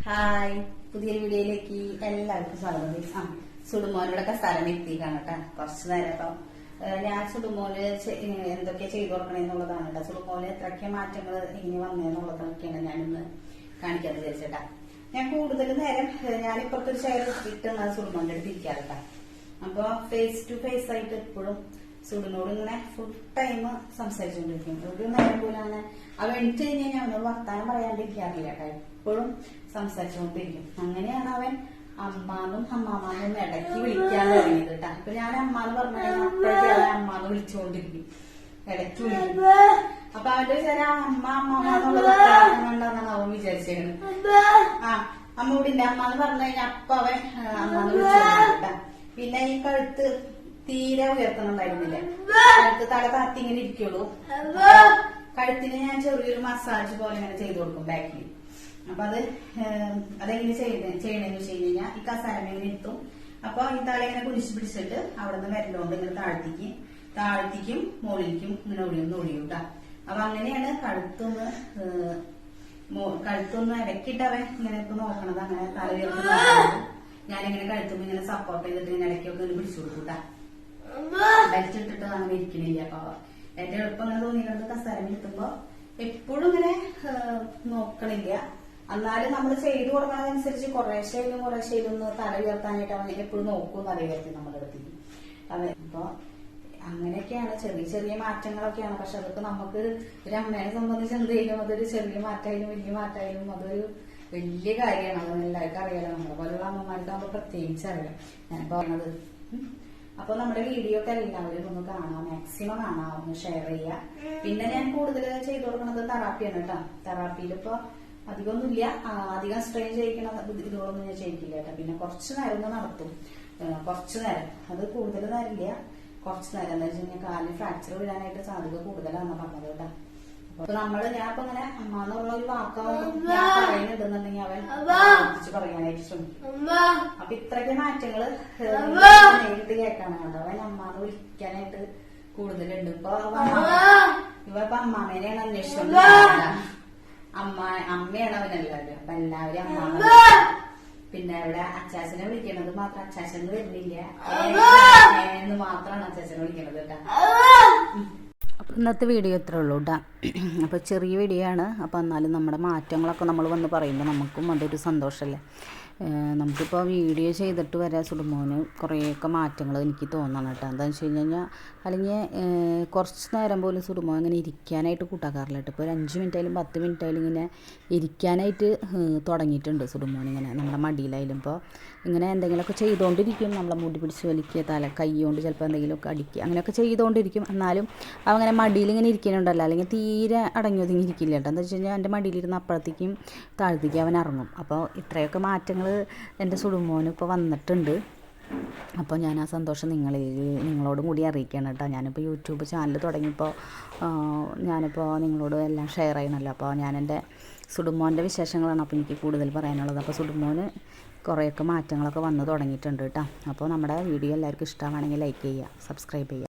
Hi, പുതിയൊരു വീഡിയോയിലേക്ക് എല്ലാവർക്കും സ്വാഗതം. സുടുമോനോടൊക്കെ സ്ഥലം എത്തിക്കാണ് കേട്ടോ. കുറച്ചു നേരം ഇപ്പം ഞാൻ സുടുമോന് എന്തൊക്കെ ചെയ്തു കൊടുക്കണെന്നുള്ളതാണ് കേട്ടോ. സുടുമോന് എത്രയൊക്കെ മാറ്റങ്ങൾ ഇനി വന്നതെന്നുള്ളതൊക്കെയാണ് ഞാനിന്ന് കാണിക്കാൻ വിചാരിച്ചേട്ടാ. ഞാൻ കൂടുതൽ നേരം ഞാനിപ്പുറത്തൊരു ചെയർ ഇട്ടാണ് സുടുമോന്റെ അടുത്ത് ഇരിക്കാറ്. അപ്പൊ ഫേസ് ടു ഫേസ് ആയിട്ട് എപ്പോഴും സുഡിനോട് ഇങ്ങനെ ഫുൾ ടൈം സംസാരിച്ചുകൊണ്ടിരിക്കും. ഒരു നേരം പോലെ അങ്ങനെ അവൻ എണിച്ചു കഴിഞ്ഞാൽ ഞാൻ അവനോട് വർത്താനം പറയാണ്ടിരിക്കാറില്ല കേട്ടോ. എപ്പോഴും സംസാരിച്ചുകൊണ്ടിരിക്കും. അങ്ങനെയാണ് അവൻ അമ്മാന്നും അമ്മാമാന്നും ഇടയ്ക്ക് വിളിക്കാൻ തുടങ്ങിയത് കേട്ടാ. ഇപ്പൊ ഞാൻ അമ്മാന്ന് പറഞ്ഞു കഴിഞ്ഞാൽ അപ്പോഴേക്കും അവൻ അമ്മാന്ന് വിളിച്ചുകൊണ്ടിരിക്കും, ഇടയ്ക്ക് വിളിക്കും. അപ്പൊ അവന്റെ വിചാരം അമ്മ അമ്മാന്നുള്ളതാണ് അവൻ വിചാരിച്ചേക്കുന്നത്. അമ്മ ഇവിടെ അമ്മാന്ന് പറഞ്ഞു കഴിഞ്ഞാൽ അപ്പൊ അവൻ അമ്മാന്ന് വിളിച്ചോണ്ടിരിക്കും. പിന്നെ ഈ കഴുത്ത് തീരെ ഉയർത്തണുണ്ടായിരുന്നില്ല. കഴുത്ത് തല താത്തി ഇങ്ങനെ ഇരിക്കുള്ളൂ. കഴുത്തിന് ഞാൻ ചെറിയൊരു മസാജ് പോലെ ഇങ്ങനെ ചെയ്തു കൊടുക്കും ബാക്കിൽ. അപ്പൊ അതെങ്ങനെ ചെയ്യണെന്ന് വെച്ച് കഴിഞ്ഞാൽ ഈ കസാരം ഇങ്ങനെ എത്തും. അപ്പൊ ഈ തല ഇങ്ങനെ കുരിശ് പിടിച്ചിട്ട് അവിടെ നിന്ന് വരലോണ്ട് ഇങ്ങനെ താഴ്ത്തിക്കും മുകളിലേക്കും ഇങ്ങനെ ഒഴിയും കേട്ടോ. അപ്പൊ അങ്ങനെയാണ് കഴുത്തൊന്ന് ഇടയ്ക്കിട്ട് അവൻ ഇങ്ങനെ ഇപ്പൊ നോക്കണത്. അങ്ങനെ തല ഉയർത്തി ഞാനിങ്ങനെ കഴുത്തുമ്പോ ഇങ്ങനെ സപ്പോർട്ട് ചെയ്തിട്ട് ഇങ്ങനെ ഇടയ്ക്കൊക്കെ ഒന്ന് പിടിച്ചു കൊടുക്കൂട്ടാ. ബെൽറ്റ് ഇട്ടിട്ട് അങ്ങനെ ഇരിക്കണില്ല. അപ്പൊ എന്റെ എളുപ്പം അങ്ങനെ തോന്നിയിട്ടുണ്ട്. കസാരം ഇരുത്തുമ്പോ എപ്പോഴും ഇങ്ങനെ നോക്കണില്ല. എന്നാലും നമ്മൾ ചെയ്തു കൊടുക്കണതനുസരിച്ച് കുറേശ്ശേലും ഒന്ന് തല ഉയർത്താനായിട്ട് അവൻ എപ്പോഴും നോക്കും തല ഉയർത്തി നമ്മുടെ അടുത്തേക്ക്. അതെ, അപ്പൊ അങ്ങനെയൊക്കെയാണ് ചെറിയ ചെറിയ മാറ്റങ്ങളൊക്കെയാണ്. പക്ഷെ അതൊക്കെ നമുക്ക് ഒരു അമ്മേനെ സംബന്ധിച്ച് എന്തെങ്കിലും അതൊരു ചെറിയ മാറ്റമായാലും വലിയ മാറ്റമായാലും അതൊരു വലിയ കാര്യമാണ്. അതൊന്നും എല്ലാവർക്കും അറിയാലോ. നമ്മളെ പോലുള്ള അമ്മമാർക്കാകുമ്പോ പ്രത്യേകിച്ച് അറിയാം ഞാൻ പറഞ്ഞത്. അപ്പൊ നമ്മുടെ വീഡിയോ ഒക്കെ എല്ലാവരും ഒന്ന് കാണാം, മാക്സിമം കാണാം, ഒന്ന് ഷെയർ ചെയ്യാം. പിന്നെ ഞാൻ കൂടുതൽ ചെയ്തു കൊടുക്കുന്നത് തെറാപ്പിയാണ് കേട്ടോ. തെറാപ്പിയിൽ ഇപ്പൊ അധികമൊന്നുമില്ല, അധികം സ്ട്രെയിൻ ചെയ്യിക്കണ ഇതുകളൊന്നും ഞാൻ ചെയ്യിക്കില്ല കേട്ടോ. പിന്നെ കുറച്ചു നേരം ഒന്ന് നടത്തും, കുറച്ചു നേരം, അത് കൂടുതൽ നേരമില്ല, കുറച്ചു നേരം. എന്താ വെച്ച് കഴിഞ്ഞാൽ കാലിന് ഫ്രാക്ചർ വീഴാനായിട്ട് സാധ്യത കൂടുതലാണെന്ന് പറഞ്ഞത് കേട്ടോ. അപ്പൊ ഞാൻ ഇപ്പൊ ഇങ്ങനെ അമ്മ എന്നുള്ള ഒരു വാക്കാവും ഞാൻ പറയുന്നുണ്ടെന്നുണ്ടെങ്കിൽ അവൻ പറയാനായിട്ട് ശ്രമിക്കും. അപ്പൊ ഇത്രയൊക്കെ മാറ്റങ്ങള് നേരിട്ട് കേൾക്കാണ് കണ്ടോ. അവൻ അമ്മാന്ന് വിളിക്കാനായിട്ട് കൂടുതലുണ്ട്. ഇപ്പൊ അമ്മാമേനെയാണ് അന്വേഷിച്ചത്. അമ്മയാണ് അവനെല്ലാവരും. അപ്പൊ എല്ലാവരും അമ്മാമ. പിന്നെ ഇവിടെ അച്ചാച്ചനെ വിളിക്കണത് മാത്രം അച്ചാച്ചന് വരുന്നില്ല എന്ന് മാത്രമാണ് അച്ചാച്ചനെ വിളിക്കണത് കേട്ടാ. അപ്പോൾ ഇന്നത്തെ വീഡിയോ ഇത്രേ ഉള്ളൂ കേട്ടോ. അപ്പോൾ ചെറിയ വീഡിയോ ആണ്. അപ്പോൾ എന്നാലും നമ്മുടെ മാറ്റങ്ങളൊക്കെ നമ്മൾ വന്ന് പറയുമ്പോൾ നമുക്കും അതൊരു സന്തോഷമല്ലേ. നമുക്കിപ്പോൾ വീഡിയോ ചെയ്തിട്ട് വരാൻ സുടുമോന് കുറേയൊക്കെ മാറ്റങ്ങൾ എനിക്ക് തോന്നണം കേട്ടോ. എന്താണെന്ന് വെച്ച് കഴിഞ്ഞാൽ അല്ലെങ്കിൽ കുറച്ച് നേരം പോലും സുടുമോൻ ഇങ്ങനെ ഇരിക്കാനായിട്ട് കൂട്ടാക്കാറില്ല കേട്ടോ. ഇപ്പോൾ ഒരു 5 മിനിറ്റായാലും 10 മിനിറ്റായാലും ഇങ്ങനെ ഇരിക്കാനായിട്ട് തുടങ്ങിയിട്ടുണ്ട് സുടുമോൻ. ഇങ്ങനെ നമ്മുടെ മടിയിലായാലും ഇപ്പോൾ ഇങ്ങനെ എന്തെങ്കിലുമൊക്കെ ചെയ്തുകൊണ്ടിരിക്കും. നമ്മളെ മുടി പിടിച്ച് വലിക്കുക, കൈ കൊണ്ട് ചിലപ്പോൾ എന്തെങ്കിലുമൊക്കെ അടിക്കുക, അങ്ങനെയൊക്കെ ചെയ്തുകൊണ്ടിരിക്കും. എന്നാലും അവങ്ങനെ മടിയിൽ ഇങ്ങനെ ഇരിക്കുന്നുണ്ടല്ലോ, അല്ലെങ്കിൽ തീരെ അടങ്ങി ഒതുങ്ങി ഇരിക്കില്ല കേട്ടോ. എന്താ വെച്ച് കഴിഞ്ഞാൽ എൻ്റെ മടിയിലിരുന്ന് അപ്പുറത്തേക്കും താഴത്തേക്കും അവൻ ഇറങ്ങും. അപ്പോൾ ഇത്രയൊക്കെ മാറ്റങ്ങൾ എൻ്റെ സുടുമോന് ഇപ്പോൾ വന്നിട്ടുണ്ട്. അപ്പോൾ ഞാൻ ആ സന്തോഷം നിങ്ങളോടും കൂടി അറിയിക്കുകയാണ് കേട്ടോ. ഞാനിപ്പോൾ യൂട്യൂബ് ചാനൽ തുടങ്ങിയപ്പോൾ ഞാനിപ്പോൾ നിങ്ങളോട് എല്ലാം ഷെയർ ചെയ്യണമല്ലോ. അപ്പോൾ ഞാൻ എൻ്റെ സുടുമോൻ്റെ വിശേഷങ്ങളാണ് അപ്പോൾ എനിക്ക് കൂടുതൽ പറയാനുള്ളത്. അപ്പോൾ സുടുമോന് കുറേയൊക്കെ മാറ്റങ്ങളൊക്കെ വന്ന് തുടങ്ങിയിട്ടുണ്ട് കേട്ടോ. അപ്പോൾ നമ്മുടെ വീഡിയോ എല്ലാവർക്കും ഇഷ്ടമാണെങ്കിൽ ലൈക്ക് ചെയ്യുക, സബ്സ്ക്രൈബ് ചെയ്യുക.